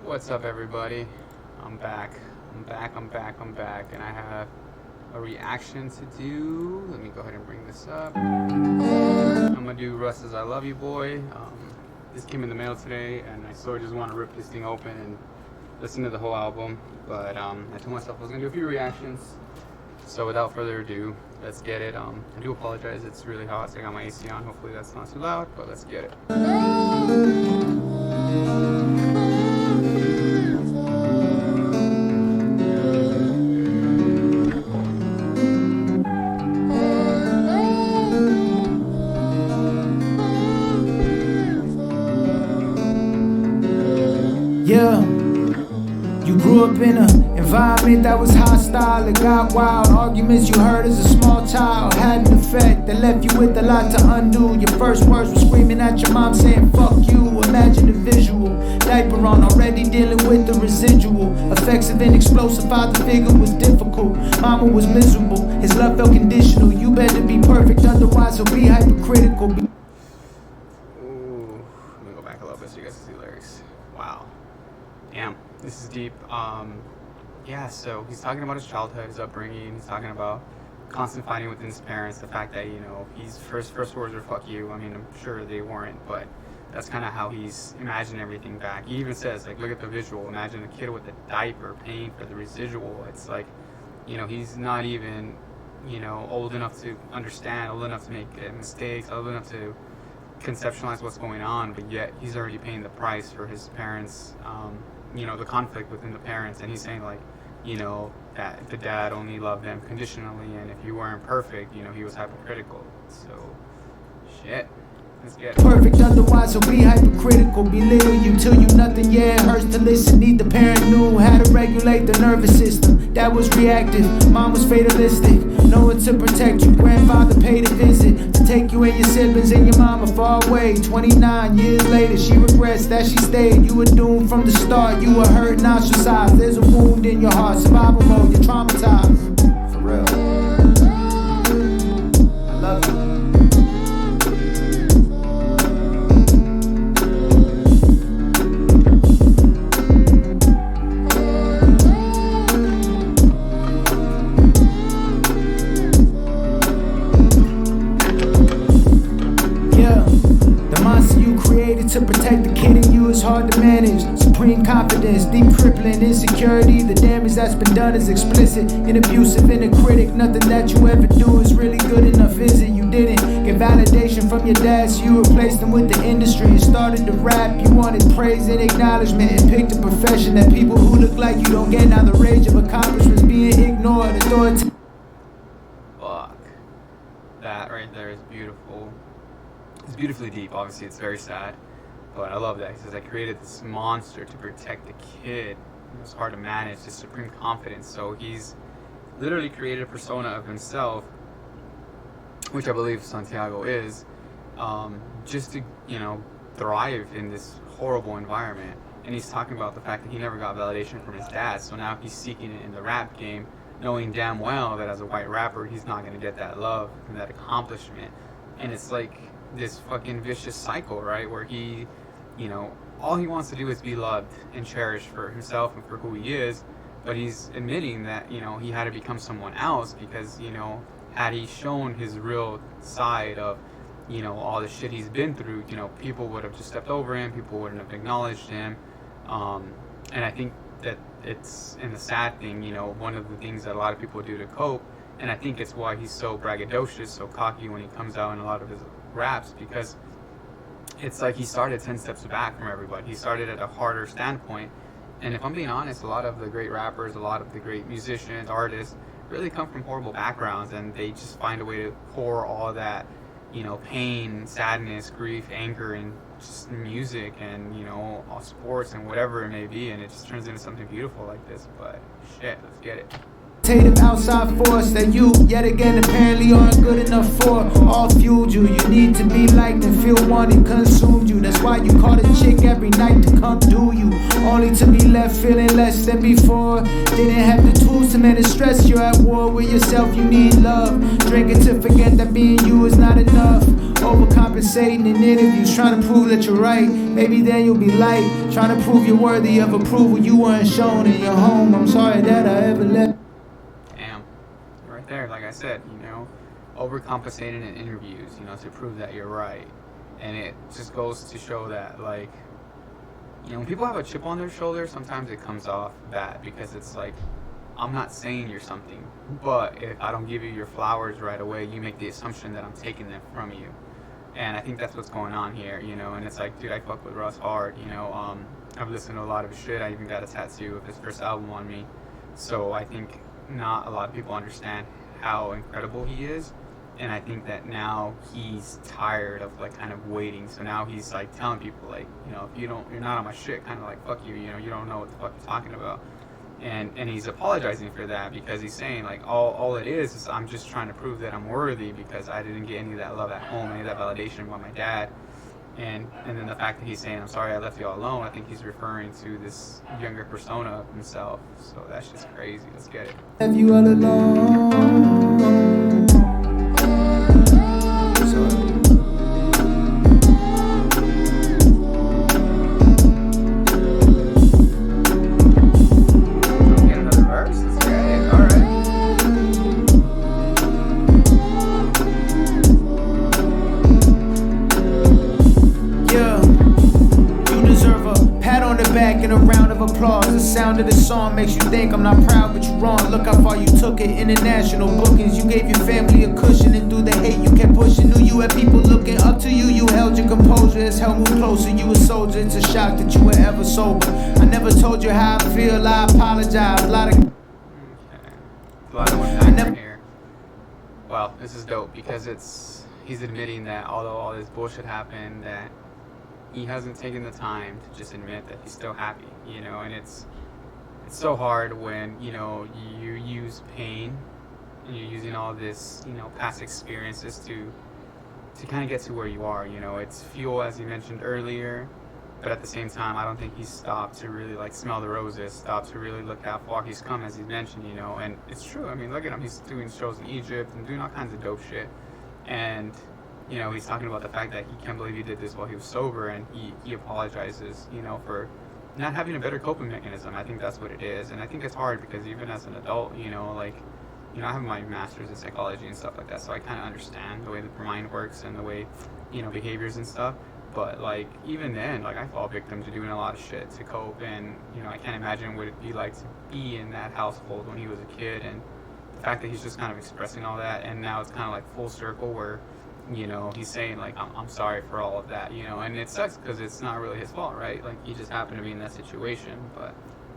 What's up, everybody? I'm back. I'm back, and I have a reaction to do. Let me go ahead and bring this up. I'm gonna do Russ I Love You Boy. This came in the mail today, and I sort of just want to rip this thing open and listen to the whole album. But I told myself I was gonna do a few reactions. So without further ado, let's get it. I do apologize, it's really hot, so I got my AC on. Hopefully that's not too loud, but let's get it. Yeah, you grew up in an environment that was hostile. It got wild. Arguments you heard as a small child had an effect that left you with a lot to undo. Your first words were screaming at your mom saying fuck you. Imagine the visual. Diaper on, already dealing with the residual effects of an explosive father figure was difficult. Mama was miserable. His love felt conditional. You better be perfect, otherwise he'll be hypercritical. Ooh, let me go back a little bit so you guys can see the lyrics. Wow. Damn, this is deep. Yeah, so he's talking about his childhood, his upbringing. He's talking about constant fighting within his parents. The fact that, his first words were "fuck you." I mean, I'm sure they weren't, but that's kind of how he's imagined everything back. He even says, like, look at the visual. Imagine a kid with a diaper paying for the residual. It's like, he's not even, old enough to understand, old enough to make mistakes, old enough to conceptualize what's going on, but yet he's already paying the price for his parents. The conflict within the parents, and he's saying, like, that the dad only loved them conditionally, and if you weren't perfect, he was hypocritical. So, shit. Let's get it. Perfect, otherwise he'll be hypercritical. Belittle you till you nothing, yeah, it hurts to listen. Need the parent knew how to regulate the nervous system. Dad was reactive, mom was fatalistic. No one to protect you, grandfather paid a visit to take you and your siblings and your mama far away. 29 years later, she regrets that she stayed. You were doomed from the start, you were hurt and ostracized. There's a wound in your heart, survival mode, you're traumatized. For real. I love you. To protect the kid in you is hard to manage. Supreme confidence, deep crippling insecurity. The damage that's been done is explicit and abusive and a critic. Nothing that you ever do is really good enough, is it? You didn't get validation from your dad, so you replaced him with the industry and started to rap. You wanted praise and acknowledgement and picked a profession that people who look like you don't get. Now the rage of accomplishments being ignored. Fuck. That right there is beautiful. It's beautifully deep. Obviously, it's very sad. But I love that. He says, I created this monster to protect the kid. It was hard to manage, this supreme confidence. So he's literally created a persona of himself, which I believe Santiago is, just to, thrive in this horrible environment. And he's talking about the fact that he never got validation from his dad. So now he's seeking it in the rap game, knowing damn well that as a white rapper, he's not going to get that love and that accomplishment. And it's like this fucking vicious cycle, right? Where he, all he wants to do is be loved and cherished for himself and for who he is, but he's admitting that, he had to become someone else because, had he shown his real side of, all the shit he's been through, people would have just stepped over him, people wouldn't have acknowledged him, and I think that it's, and the sad thing, one of the things that a lot of people do to cope, and I think it's why he's so braggadocious, so cocky when he comes out in a lot of his raps, because it's like he started 10 steps back from everybody. He started at a harder standpoint, and if I'm being honest, a lot of the great rappers, a lot of the great musicians, artists really come from horrible backgrounds, and they just find a way to pour all that, pain, sadness, grief, anger, and just music, and all sports and whatever it may be, and it just turns into something beautiful like this. But shit, let's get it. Outside force that you yet again apparently aren't good enough for. All fueled you. You need to be liked and feel wanted, consumed you. That's why you call a chick every night to come do you, only to be left feeling less than before. Didn't have the tools to manage stress. You're at war with yourself. You need love. Drinking to forget that being you is not enough. Overcompensating in interviews, trying to prove that you're right. Maybe then you'll be light. Trying to prove you're worthy of approval you weren't shown in your home. I'm sorry that I ever left. Right there, like I said, overcompensating in interviews, to prove that you're right. And it just goes to show that, like, when people have a chip on their shoulder, sometimes it comes off bad because it's like, I'm not saying you're something, but if I don't give you your flowers right away, you make the assumption that I'm taking them from you. And I think that's what's going on here, and it's like, dude, I fuck with Russ hard, I've listened to a lot of his shit. I even got a tattoo of his first album on me. So I think not a lot of people understand how incredible he is, and I think that now he's tired of like kind of waiting. So now he's like telling people like, if you're not on my shit, kind of like fuck you, you don't know what the fuck you're talking about. And he's apologizing for that because he's saying like all it is I'm just trying to prove that I'm worthy because I didn't get any of that love at home, any of that validation from my dad. And then the fact that he's saying, I'm sorry I left you all alone, I think he's referring to this younger persona of himself. So that's just crazy. Let's get it. Left you all alone. Get another verse? Let's get it. All right. Back in a round of applause. The sound of the song makes you think I'm not proud, but you're wrong. Look how far you took it. International bookings. You gave your family a cushion, and through the hate you kept pushing. Knew you had people looking up to you. You held your composure as hell moved closer. You a soldier. It's a shock that you were ever sober. I never told you how I feel. I apologize. A lot of unpacking here. Well, this is dope because he's admitting that although all this bullshit happened, that he hasn't taken the time to just admit that he's still happy, and it's so hard when, you use pain and you're using all this, past experiences to kind of get to where you are, it's fuel, as you mentioned earlier, but at the same time, I don't think he's stopped to really like smell the roses, stopped to really look how far he's come, as he mentioned, and it's true. I mean, look at him, he's doing shows in Egypt and doing all kinds of dope shit, and he's talking about the fact that he can't believe he did this while he was sober, and he apologizes, for not having a better coping mechanism. I think that's what it is, and I think it's hard because even as an adult, I have my master's in psychology and stuff like that, so I kind of understand the way the mind works and the way, behaviors and stuff. But like even then, like I fall victim to doing a lot of shit to cope, and I can't imagine what it'd be like to be in that household when he was a kid, and the fact that he's just kind of expressing all that, and now it's kind of like full circle where he's saying like I'm sorry for all of that, and it sucks because it's not really his fault, right? Like he just happened to be in that situation, but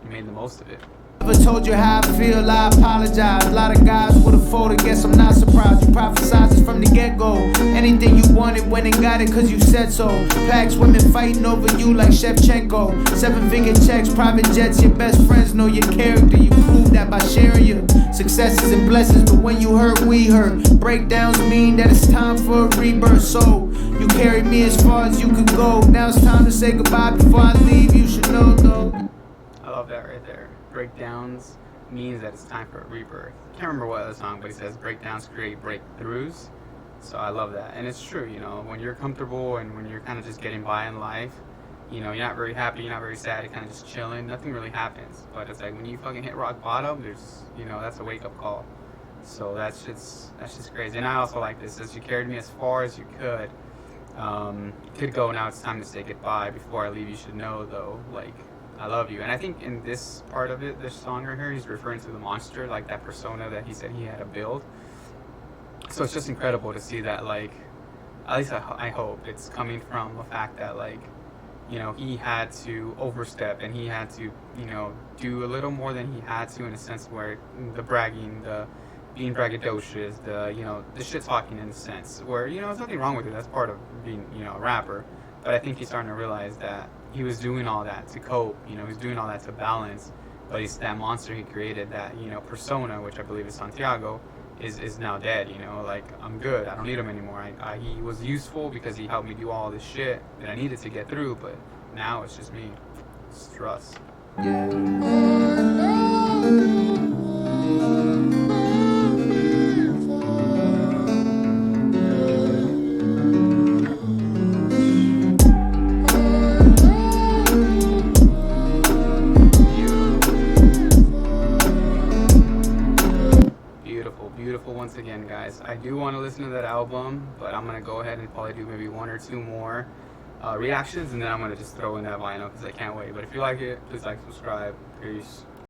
he made the most of it. Never told you how I feel, I apologize. A lot of guys would've folded, guess I'm not surprised. You prophesized this from the get-go. Anything you wanted, went and got it cause you said so. Packs women fighting over you like Shevchenko. 7-figure checks, private jets, your best friends know your character. You proved that by sharing your successes and blessings, but when you hurt, we hurt. Breakdowns mean that it's time for a rebirth. So you carried me as far as you could go. Now it's time to say goodbye before I leave. You should know though. I love that right there. Breakdowns means that it's time for a rebirth. Can't remember what other song, but he says breakdowns create breakthroughs. So I love that, and it's true. When you're comfortable and when you're kind of just getting by in life, you're not very happy, you're not very sad, you're kind of just chilling. Nothing really happens. But it's like when you fucking hit rock bottom, there's that's a wake up call. So that's just crazy. And I also like this. As you carried me as far as you could go. Now it's time to say goodbye. Before I leave, you should know though, like, I love you. And I think in this part of it, this song right here, he's referring to the monster, like that persona that he said he had to build. So it's just incredible to see that, like, at least I hope it's coming from the fact that, like, he had to overstep and he had to, do a little more than he had to, in a sense where the bragging, the being braggadocious, the shit talking, in a sense where, there's nothing wrong with it. That's part of being, a rapper. But I think he's starting to realize that he was doing all that to cope, he was doing all that to balance but he's that monster he created, that, you know, persona, which I believe is Santiago, is now dead. You know, like, I'm good. I don't need him anymore. He was useful because he helped me do all this shit that I needed to get through, but now it's just me. It's Russ. Beautiful once again, guys. I do want to listen to that album, but I'm gonna go ahead and probably do maybe one or two more reactions, and then I'm gonna just throw in that vinyl because I can't wait. But if you like it, please like, subscribe. Peace.